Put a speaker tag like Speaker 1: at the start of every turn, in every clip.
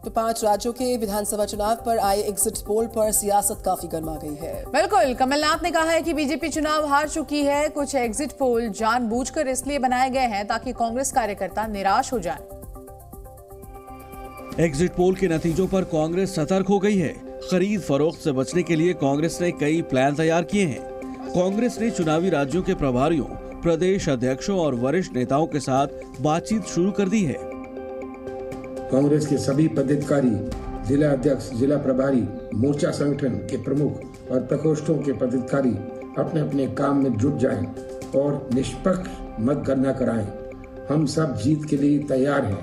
Speaker 1: तो 5 राज्यों के विधानसभा चुनाव पर आए एग्जिट पोल पर सियासत काफी गर्मा गई है।
Speaker 2: बिल्कुल, कमलनाथ ने कहा है कि बीजेपी चुनाव हार चुकी है। कुछ एग्जिट पोल जानबूझकर इसलिए बनाए गए हैं ताकि कांग्रेस कार्यकर्ता निराश हो जाएं।
Speaker 3: एग्जिट पोल के नतीजों पर कांग्रेस सतर्क हो गई है। खरीद फरोख्त से बचने के लिए कांग्रेस ने कई प्लान तैयार किए हैं। कांग्रेस ने चुनावी राज्यों के प्रभारियों, प्रदेश अध्यक्षों और वरिष्ठ नेताओं के साथ बातचीत शुरू कर दी है।
Speaker 4: कांग्रेस के सभी पदाधिकारी, जिला अध्यक्ष, जिला प्रभारी, मोर्चा संगठन के प्रमुख और प्रकोष्ठों के पदाधिकारी अपने अपने काम में जुट जाएं और निष्पक्ष मतगणना कराएं। हम सब जीत के लिए तैयार हैं।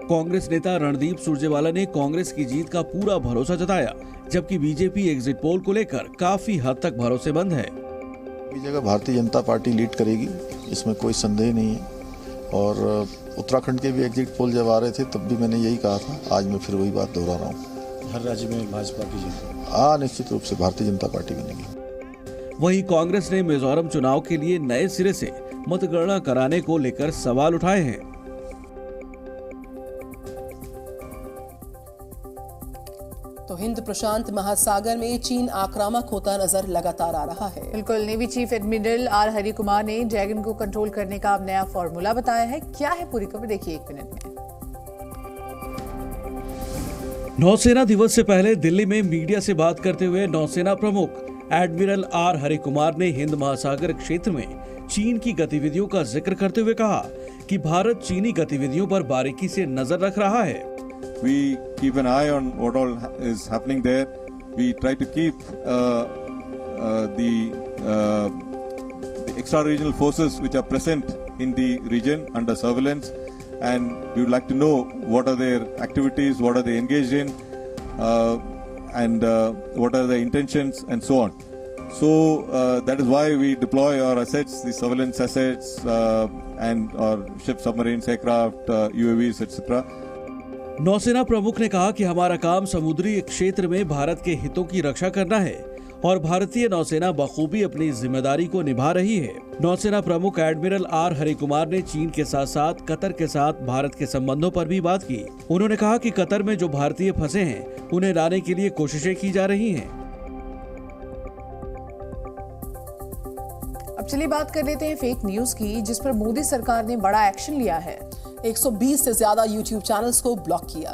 Speaker 3: कांग्रेस नेता रणदीप सुरजेवाला ने कांग्रेस की जीत का पूरा भरोसा जताया, जबकि बीजेपी एग्जिट पोल को लेकर काफी हद तक भरोसेमंद है।
Speaker 5: जगह भारतीय जनता पार्टी लीड करेगी, इसमें कोई संदेह नहीं है। और उत्तराखंड के भी एग्जिट पोल जब आ रहे थे तब भी मैंने यही कहा था, आज मैं फिर वही बात दोहरा रहा हूँ।
Speaker 6: हर राज्य में भाजपा की जीत?
Speaker 5: हाँ, निश्चित रूप से भारतीय जनता पार्टी बनेगी।
Speaker 3: वहीं कांग्रेस ने मिजोरम चुनाव के लिए नए सिरे से मतगणना कराने को लेकर सवाल उठाए हैं।
Speaker 1: तो हिंद प्रशांत महासागर में चीन आक्रामक होता नजर लगातार आ रहा है।
Speaker 2: बिल्कुल, navy chief admiral R Hari Kumar ने ड्रैगन को कंट्रोल करने का अब नया फॉर्मूला बताया है। क्या है पूरी खबर, देखिए 1 मिनट में।
Speaker 3: नौसेना दिवस से पहले दिल्ली में मीडिया से बात करते हुए नौसेना प्रमुख एडमिरल आर हरि कुमार ने हिंद महासागर क्षेत्र में चीन की गतिविधियों का जिक्र करते हुए कहा कि भारत चीनी गतिविधियों पर बारीकी से नजर रख रहा है।
Speaker 7: We keep an eye on what all is happening there. We try to keep the extra-regional forces which are present in the region under surveillance, and we would like to know what are their activities, what are they engaged in, and what are their intentions, and so on. So that is why we deploy our assets, the surveillance assets, and our ships, submarines, aircraft, UAVs, etc.
Speaker 3: नौसेना प्रमुख ने कहा कि हमारा काम समुद्री क्षेत्र में भारत के हितों की रक्षा करना है और भारतीय नौसेना बखूबी अपनी जिम्मेदारी को निभा रही है। नौसेना प्रमुख एडमिरल आर हरि कुमार ने चीन के साथ साथ कतर के साथ भारत के संबंधों पर भी बात की। उन्होंने कहा कि कतर में जो भारतीय फंसे हैं उन्हें लाने के लिए कोशिशें की जा रही हैं।
Speaker 2: अब चलिए बात कर लेते हैं फेक न्यूज की, जिस पर मोदी सरकार ने बड़ा एक्शन लिया है।
Speaker 1: 120 से ज्यादा YouTube चैनल्स को ब्लॉक किया।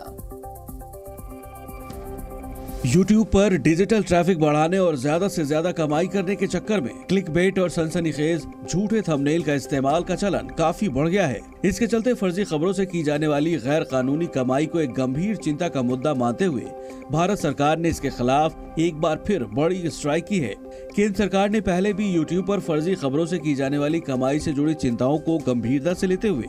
Speaker 3: YouTube पर डिजिटल ट्रैफिक बढ़ाने और ज्यादा से ज्यादा कमाई करने के चक्कर में क्लिकबेट और सनसनीखेज झूठे थंबनेल का इस्तेमाल का चलन काफी बढ़ गया है। इसके चलते फर्जी खबरों से की जाने वाली गैर कानूनी कमाई को एक गंभीर चिंता का मुद्दा मानते हुए भारत सरकार ने इसके खिलाफ एक बार फिर बड़ी स्ट्राइक की है। केंद्र सरकार ने पहले भी YouTube पर फर्जी खबरों से की जाने वाली कमाई से जुड़ी चिंताओं को गंभीरता से लेते हुए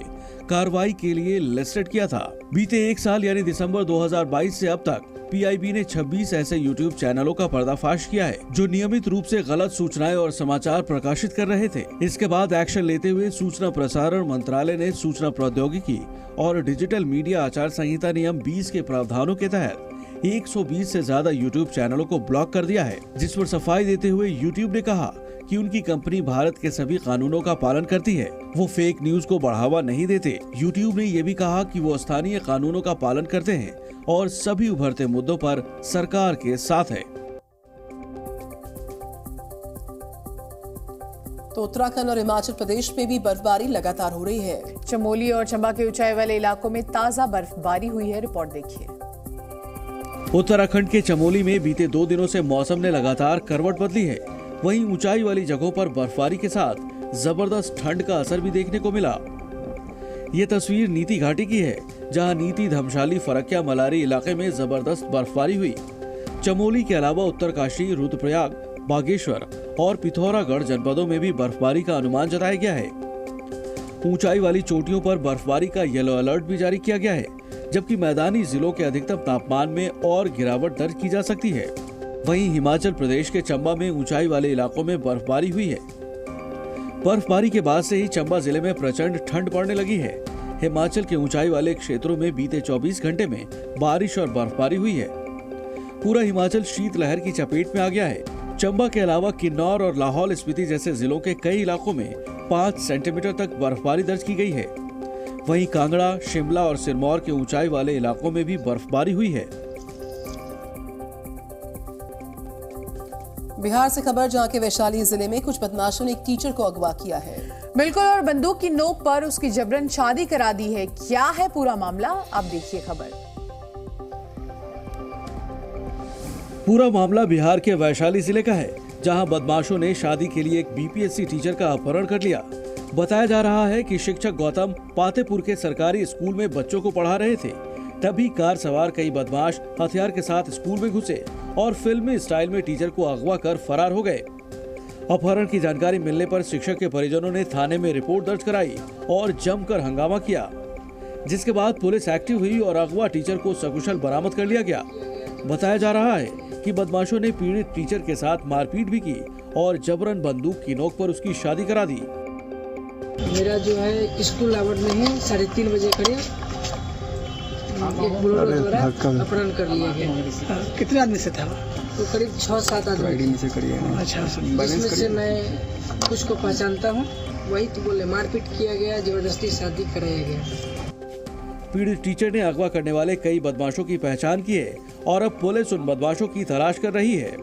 Speaker 3: कार्रवाई के लिए लिस्टेड किया था। बीते 1 साल यानी दिसंबर 2022 से अब तक PIB ने 26 ऐसे YouTube चैनलों का पर्दाफाश किया है जो नियमित रूप से गलत सूचनाएं और समाचार प्रकाशित कर रहे थे। इसके बाद एक्शन लेते हुए सूचना प्रसारण मंत्रालय ने सूचना प्रौद्योगिकी और डिजिटल मीडिया आचार संहिता नियम 20 के प्रावधानों के तहत 120 से ज्यादा YouTube चैनलों को ब्लॉक कर दिया है, जिस पर सफाई देते हुए YouTube ने कहा कि उनकी कंपनी भारत के सभी कानूनों का पालन करती है, वो फेक न्यूज को बढ़ावा नहीं देते। YouTube ने ये भी कहा कि वो स्थानीय कानूनों का पालन करते हैं और सभी उभरते मुद्दों पर सरकार के साथ है।
Speaker 1: तो उत्तराखंड और हिमाचल प्रदेश में भी बर्फबारी लगातार हो रही है।
Speaker 2: चमोली और चंबा के ऊंचाई वाले इलाकों में ताजा बर्फबारी हुई है, रिपोर्ट देखिए।
Speaker 3: उत्तराखंड के चमोली में बीते 2 दिनों से मौसम ने लगातार करवट बदली है। वहीं ऊंचाई वाली जगहों पर बर्फबारी के साथ जबरदस्त ठंड का असर भी देखने को मिला। ये तस्वीर नीति घाटी की है, जहां नीति, धमशाली, फरक्या, मलारी इलाके में जबरदस्त बर्फबारी हुई। चमोली के अलावा उत्तरकाशी, रुद्रप्रयाग, बागेश्वर और पिथौरागढ़ जनपदों में भी बर्फबारी का अनुमान जताया गया है। ऊंचाई वाली चोटियों पर बर्फबारी का येलो अलर्ट भी जारी किया गया है, जबकि मैदानी जिलों के अधिकतम तापमान में और गिरावट दर्ज की जा सकती है। वहीं हिमाचल प्रदेश के चंबा में ऊंचाई वाले इलाकों में बर्फबारी हुई है। बर्फबारी के बाद से ही चंबा जिले में प्रचंड ठंड पड़ने लगी है। हिमाचल के ऊंचाई वाले क्षेत्रों में बीते 24 घंटे में बारिश और बर्फबारी हुई है। पूरा हिमाचल शीतलहर की चपेट में आ गया है। चंबा के अलावा किन्नौर और लाहौल स्पीति जैसे जिलों के कई इलाकों में 5 सेंटीमीटर तक बर्फबारी दर्ज की गई है। वहीं कांगड़ा, शिमला और सिरमौर के ऊंचाई वाले इलाकों में भी बर्फबारी हुई है।
Speaker 1: बिहार से खबर, जहां के वैशाली जिले में कुछ बदमाशों ने एक टीचर को अगवा किया है।
Speaker 2: बिल्कुल, और बंदूक की नोक पर उसकी जबरन शादी करा दी है। क्या है पूरा मामला, आप देखिए खबर।
Speaker 3: पूरा मामला बिहार के वैशाली जिले का है, जहां बदमाशों ने शादी के लिए एक बीपीएससी टीचर का अपहरण कर लिया। बताया जा रहा है कि शिक्षक गौतम पातेपुर के सरकारी स्कूल में बच्चों को पढ़ा रहे थे। तभी कार सवार कई बदमाश हथियार के साथ स्कूल में घुसे और फिल्मी स्टाइल में टीचर को अगवा कर फरार हो गए। अपहरण की जानकारी मिलने पर शिक्षक के परिजनों ने थाने में रिपोर्ट दर्ज कराई और जमकर हंगामा किया, जिसके बाद पुलिस एक्टिव हुई और अगवा टीचर को सकुशल बरामद कर लिया गया। बताया जा रहा है कि बदमाशों ने पीड़ित टीचर के साथ मारपीट भी की और जबरन बंदूक की नोक पर उसकी शादी करा दी।
Speaker 8: मेरा जो है स्कूल आवट में है 3:30 बजे करीब एक बुलोरो द्वारा अपहरण कर लिया गया।
Speaker 9: कितने आदमी से था?
Speaker 8: तो करीब 6-7 आदमी से करिए।
Speaker 9: अच्छा,
Speaker 8: इसमें से मैं कुछ को पहचानता हूँ। वही तो बोले, मारपीट किया गया, जबरदस्ती शादी कराया गया।
Speaker 3: पीड़ित टीचर ने अगवा करने वाले कई बदमाशों की पहचान की है और अब पुलिस उन बदमाशों की तलाश कर रही है।